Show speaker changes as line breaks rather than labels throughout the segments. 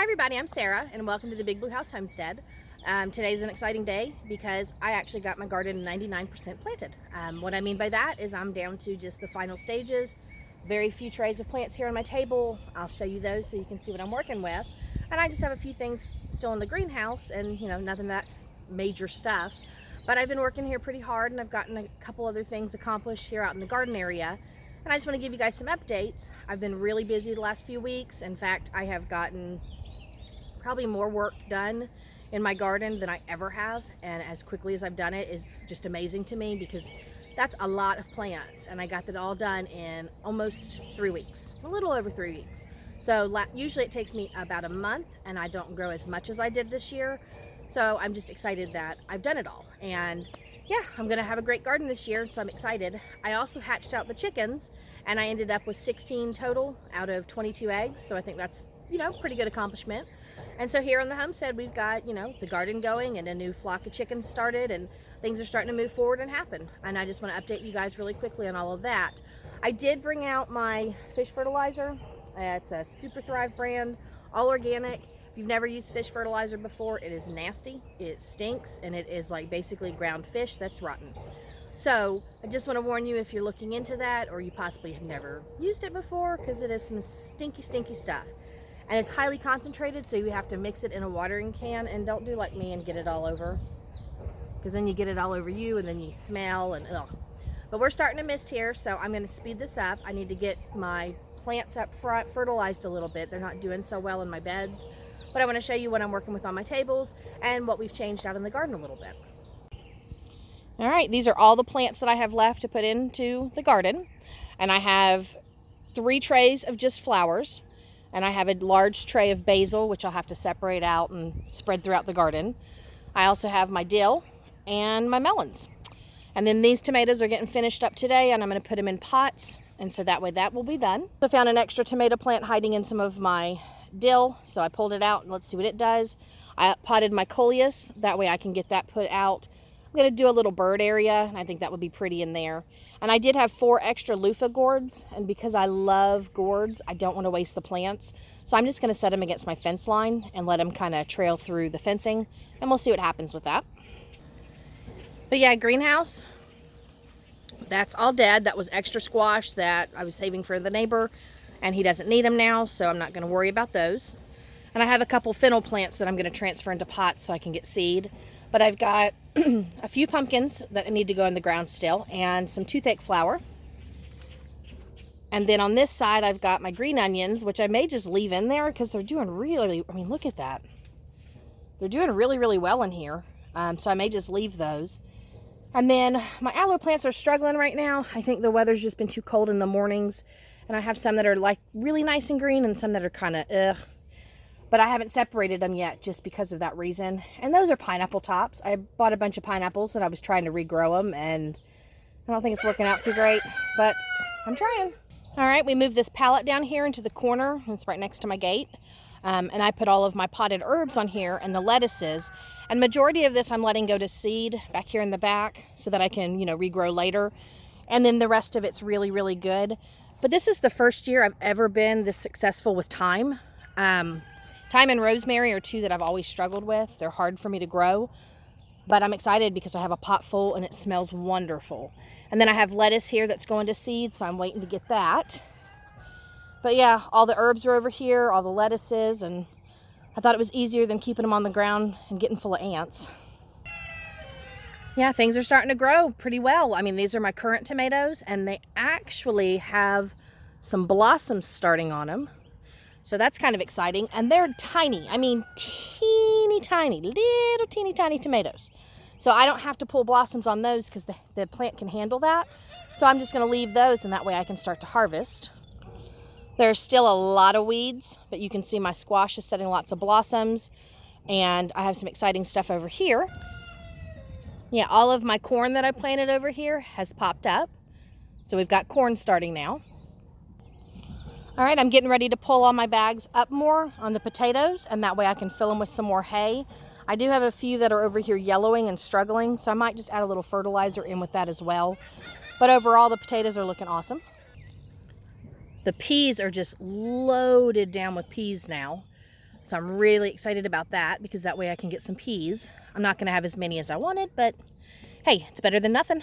everybody, I'm Sarah and welcome to the Big Blue House Homestead. Today's an exciting day because I actually got my garden 99% planted. What I mean by that is I'm down to just the final stages. Very few trays of plants here on my table. I'll show you those so you can see what I'm working with. And I just have a few things still in the greenhouse and nothing that's major stuff. But I've been working here pretty hard and I've gotten a couple other things accomplished here out in the garden area. And I just want to give you guys some updates. I've been really busy the last few weeks. In fact, I have gotten probably more work done in my garden than I ever have. And as quickly as I've done it is just amazing to me because that's a lot of plants. And I got that all done in almost 3 weeks, a little over 3 weeks. So usually it takes me about a month and I don't grow as much as I did this year. So I'm just excited that I've done it all. And yeah, I'm gonna have a great garden this year, so I'm excited. I also hatched out the chickens and I ended up with 16 total out of 22 eggs. So I think that's, pretty good accomplishment. And so here on the homestead, we've got, the garden going and a new flock of chickens started and things are starting to move forward and happen. And I just want to update you guys really quickly on all of that. I did bring out my fish fertilizer. It's a Super Thrive brand, all organic. If you've never used fish fertilizer before, it is nasty, it stinks, and it is like basically ground fish that's rotten. So I just want to warn you if you're looking into that or you possibly have never used it before, because it is some stinky stuff. And it's highly concentrated, so you have to mix it in a watering can, and don't do like me and get it all over, because then you get it all over you and then you smell and ugh. But we're starting to mist here, so I'm going to speed this up. I need to get my plants up front fertilized a little bit. They're not doing so well in my beds. But I want to show you what I'm working with on my tables and what we've changed out in the garden a little bit. All right, these are all the plants that I have left to put into the garden. And I have 3 trays of just flowers. And I have a large tray of basil, which I'll have to separate out and spread throughout the garden. I also have my dill and my melons. And then these tomatoes are getting finished up today and I'm going to put them in pots. And so that way that will be done. I found an extra tomato plant hiding in some of my dill, so I pulled it out and let's see what it does. I potted my coleus, that way I can get that put out. I'm going to do a little bird area and I think that would be pretty in there. And I did have 4 extra loofah gourds, and because I love gourds, I don't want to waste the plants. So I'm just going to set them against my fence line and let them kind of trail through the fencing, and we'll see what happens with that. But yeah, greenhouse, that's all dead. That was extra squash that I was saving for the neighbor, and he doesn't need them now, so I'm not going to worry about those. And I have a couple fennel plants that I'm going to transfer into pots so I can get seed. But I've got a few pumpkins that need to go in the ground still, and some toothache flower. And then on this side, I've got my green onions, which I may just leave in there because they're doing really, look at that. They're doing really well in here. So I may just leave those. And then my aloe plants are struggling right now. I think the weather's just been too cold in the mornings. And I have some that are like really nice and green and some that are kind of ugh. But I haven't separated them yet just because of that reason. And those are pineapple tops. I bought a bunch of pineapples and I was trying to regrow them, and I don't think it's working out too great, but I'm trying. All right, we moved this pallet down here into the corner. It's right next to my gate. And I put all of my potted herbs on here and the lettuces. And majority of this I'm letting go to seed back here in the back so that I can, regrow later. And then the rest of it's really good. But this is the first year I've ever been this successful with thyme. Thyme and rosemary are 2 that I've always struggled with. They're hard for me to grow, but I'm excited because I have a pot full and it smells wonderful. And then I have lettuce here that's going to seed, so I'm waiting to get that. But yeah, all the herbs are over here, all the lettuces, and I thought it was easier than keeping them on the ground and getting full of ants. Yeah, things are starting to grow pretty well. I mean, these are my current tomatoes, and they actually have some blossoms starting on them. So that's kind of exciting. And they're tiny. I mean, teeny tiny, little teeny tiny tomatoes. So I don't have to pull blossoms on those because the plant can handle that. So I'm just going to leave those, and that way I can start to harvest. There's still a lot of weeds, but you can see my squash is setting lots of blossoms. And I have some exciting stuff over here. Yeah, all of my corn that I planted over here has popped up. So we've got corn starting now. All right, I'm getting ready to pull all my bags up more on the potatoes, and that way I can fill them with some more hay. I do have a few that are over here yellowing and struggling, so I might just add a little fertilizer in with that as well. But overall, the potatoes are looking awesome. The peas are just loaded down with peas now. So I'm really excited about that because that way I can get some peas. I'm not going to have as many as I wanted, but hey, it's better than nothing.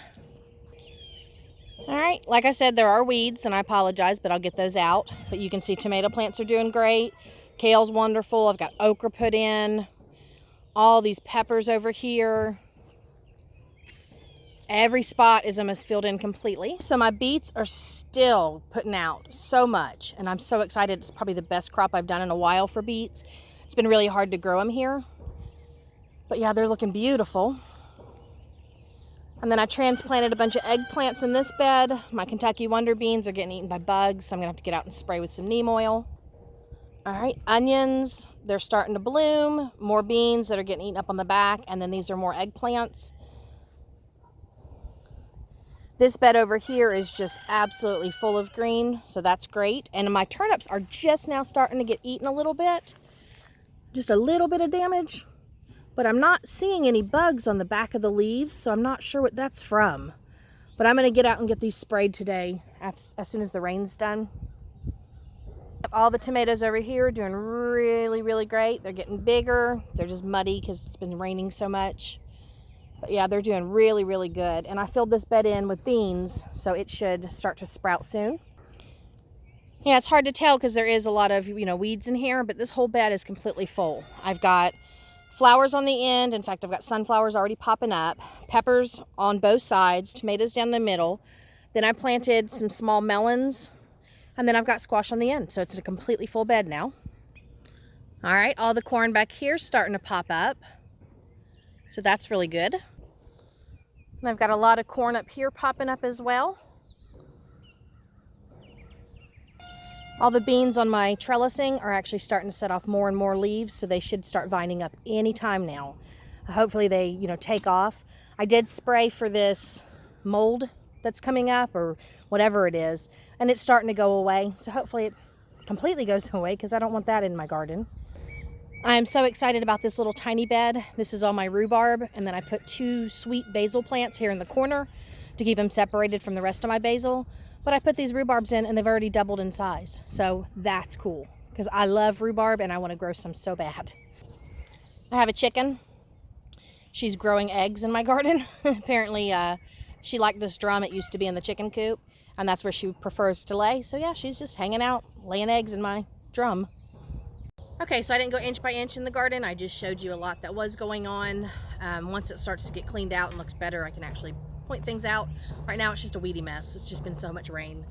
All right, like I said, there are weeds, and I apologize, but I'll get those out. But you can see tomato plants are doing great. Kale's wonderful. I've got okra put in. All these peppers over here. Every spot is almost filled in completely. So my beets are still putting out so much, and I'm so excited. It's probably the best crop I've done in a while for beets. It's been really hard to grow them here. But yeah, they're looking beautiful. And then I transplanted a bunch of eggplants in this bed. My Kentucky Wonder Beans are getting eaten by bugs, so I'm gonna have to get out and spray with some neem oil. All right, onions, they're starting to bloom. More beans that are getting eaten up on the back, and then these are more eggplants. This bed over here is just absolutely full of green, so that's great. And my turnips are just now starting to get eaten a little bit. Just a little bit of damage. But I'm not seeing any bugs on the back of the leaves, so I'm not sure what that's from. But I'm going to get out and get these sprayed today as soon as the rain's done. All the tomatoes over here are doing really, really great. They're getting bigger. They're just muddy because it's been raining so much. But yeah, they're doing really, really good. And I filled this bed in with beans, so it should start to sprout soon. Yeah, it's hard to tell because there is a lot of, weeds in here, but this whole bed is completely full. I've got flowers on the end. In fact, I've got sunflowers already popping up, peppers on both sides, tomatoes down the middle. Then I planted some small melons, and then I've got squash on the end. So it's a completely full bed now. All right, all the corn back here is starting to pop up. So that's really good. And I've got a lot of corn up here popping up as well. All the beans on my trellising are actually starting to set off more and more leaves, so they should start vining up any time now. Hopefully they, take off. I did spray for this mold that's coming up or whatever it is, and it's starting to go away. So hopefully it completely goes away because I don't want that in my garden. I'm so excited about this little tiny bed. This is all my rhubarb, and then I put 2 sweet basil plants here in the corner to keep them separated from the rest of my basil. But I put these rhubarbs in and they've already doubled in size. So that's cool because I love rhubarb and I want to grow some so bad. I have a chicken. She's growing eggs in my garden. Apparently she liked this drum. It used to be in the chicken coop and that's where she prefers to lay. So yeah, she's just hanging out, laying eggs in my drum. Okay, so I didn't go inch by inch in the garden. I just showed you a lot that was going on. Once it starts to get cleaned out and looks better, I can actually point things out. Right now it's just a weedy mess. It's just been so much rain.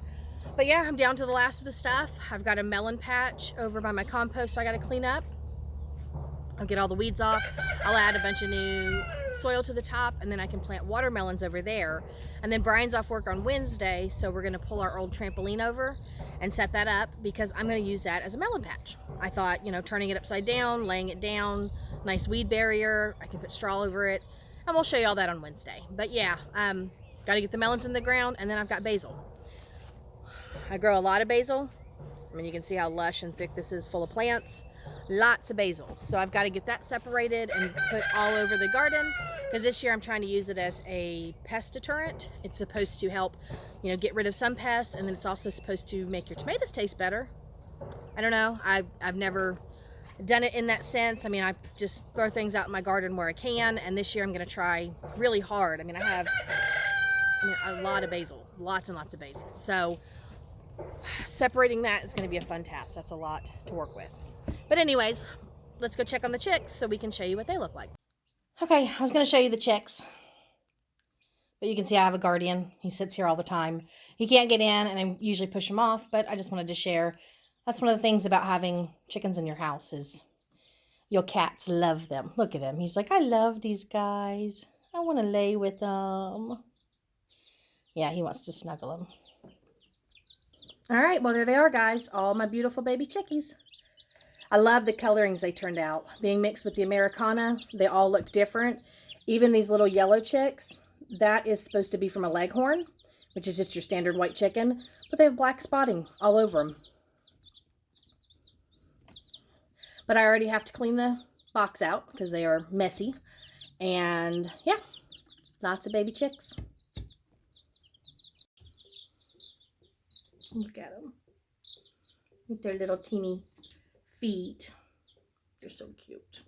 But yeah, I'm down to the last of the stuff. I've got a melon patch over by my compost I got to clean up. I'll get all the weeds off. I'll add a bunch of new soil to the top, and then I can plant watermelons over there. And then Brian's off work on Wednesday, so we're going to pull our old trampoline over and set that up because I'm going to use that as a melon patch. I thought, turning it upside down, laying it down, nice weed barrier. I can put straw over it, and we'll show you all that on Wednesday. But yeah, got to get the melons in the ground, and then I've got basil. I grow a lot of basil. I mean, you can see how lush and thick this is, full of plants. Lots of basil. So I've got to get that separated and put all over the garden because this year I'm trying to use it as a pest deterrent. It's supposed to help, get rid of some pests, and then it's also supposed to make your tomatoes taste better. I don't know. I've never done it in that sense. I mean, I just throw things out in my garden where I can, and this year I'm going to try really hard. I mean, I have a lot of basil, lots and lots of basil. So separating that is going to be a fun task. That's a lot to work with. But anyways, let's go check on the chicks so we can show you what they look like. Okay, I was going to show you the chicks. But you can see I have a guardian. He sits here all the time. He can't get in, and I usually push him off, but I just wanted to share. That's one of the things about having chickens in your house is your cats love them. Look at him. He's like, I love these guys. I want to lay with them. Yeah, he wants to snuggle them. All right, well, there they are, guys. All my beautiful baby chickies. I love the colorings they turned out. Being mixed with the Americana, they all look different. Even these little yellow chicks, that is supposed to be from a Leghorn, which is just your standard white chicken, but they have black spotting all over them. But I already have to clean the box out because they are messy. And yeah, lots of baby chicks. Look at them with their little teeny feet. They're so cute.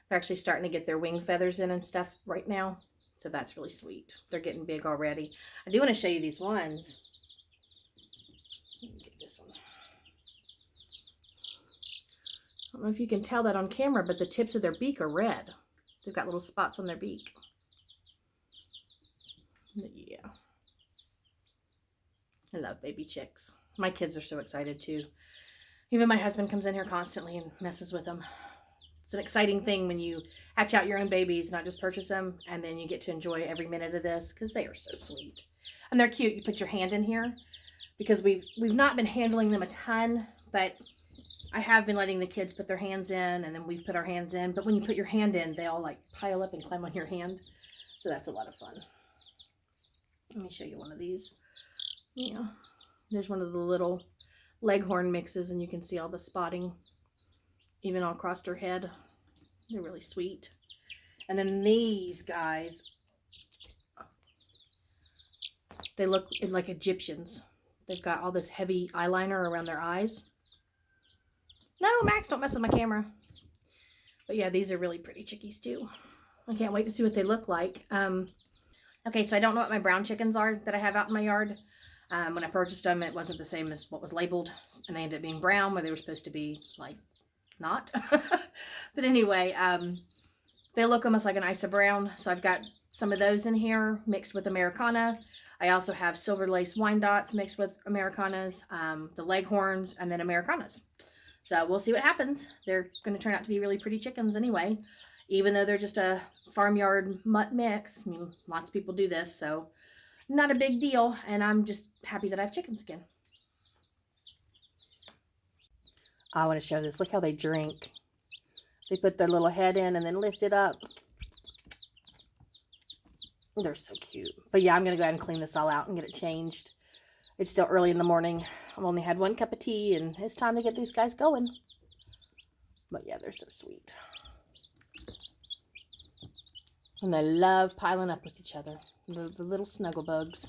They're actually starting to get their wing feathers in and stuff right now. So that's really sweet. They're getting big already. I do want to show you these ones. Let me get this one. I don't know if you can tell that on camera, but the tips of their beak are red. They've got little spots on their beak. Yeah. I love baby chicks. My kids are so excited too. Even my husband comes in here constantly and messes with them. It's an exciting thing when you hatch out your own babies, not just purchase them, and then you get to enjoy every minute of this because they are so sweet. And they're cute. You put your hand in here because we've not been handling them a ton, but I have been letting the kids put their hands in, and then we've put our hands in. But when you put your hand in, they all like pile up and climb on your hand. So that's a lot of fun. Let me show you one of these. Yeah, there's one of the little leghorn mixes, and you can see all the spotting even all across her head. They're really sweet. And then these guys, they look like Egyptians. They've got all this heavy eyeliner around their eyes. No, Max, don't mess with my camera. But yeah, these are really pretty chickies too. I can't wait to see what they look like. Okay, so I don't know what my brown chickens are that I have out in my yard. When I purchased them, it wasn't the same as what was labeled, and they ended up being brown where they were supposed to be like not. But anyway, they look almost like an Isa brown, so I've got some of those in here mixed with Americana. I also have silver lace Wyandottes mixed with Americanas, the Leghorns, and then Americanas. So we'll see what happens. They're going to turn out to be really pretty chickens anyway, even though they're just a farmyard mutt mix. I mean, lots of people do this, so not a big deal, and I'm just happy that I have chickens again. I want to show this. Look how they drink. They put their little head in and then lift it up. They're so cute. But yeah, I'm going to go ahead and clean this all out and get it changed. It's still early in the morning. I've only had one cup of tea, and it's time to get these guys going. But yeah, they're so sweet. And they love piling up with each other. The little snuggle bugs.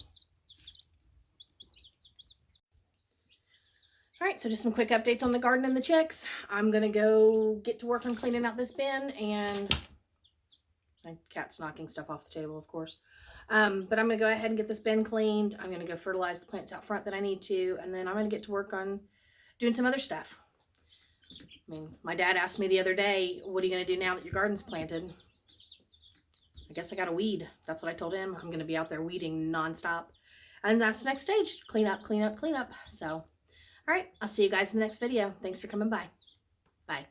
All right, so just some quick updates on the garden and the chicks. I'm going to go get to work on cleaning out this bin, and my cat's knocking stuff off the table, of course. But I'm going to go ahead and get this bin cleaned. I'm going to go fertilize the plants out front that I need to, and then I'm going to get to work on doing some other stuff. I mean, my dad asked me the other day, what are you going to do now that your garden's planted? I guess I got to weed. That's what I told him. I'm going to be out there weeding nonstop. And that's the next stage. Clean up, clean up, clean up. So, all right. I'll see you guys in the next video. Thanks for coming by. Bye.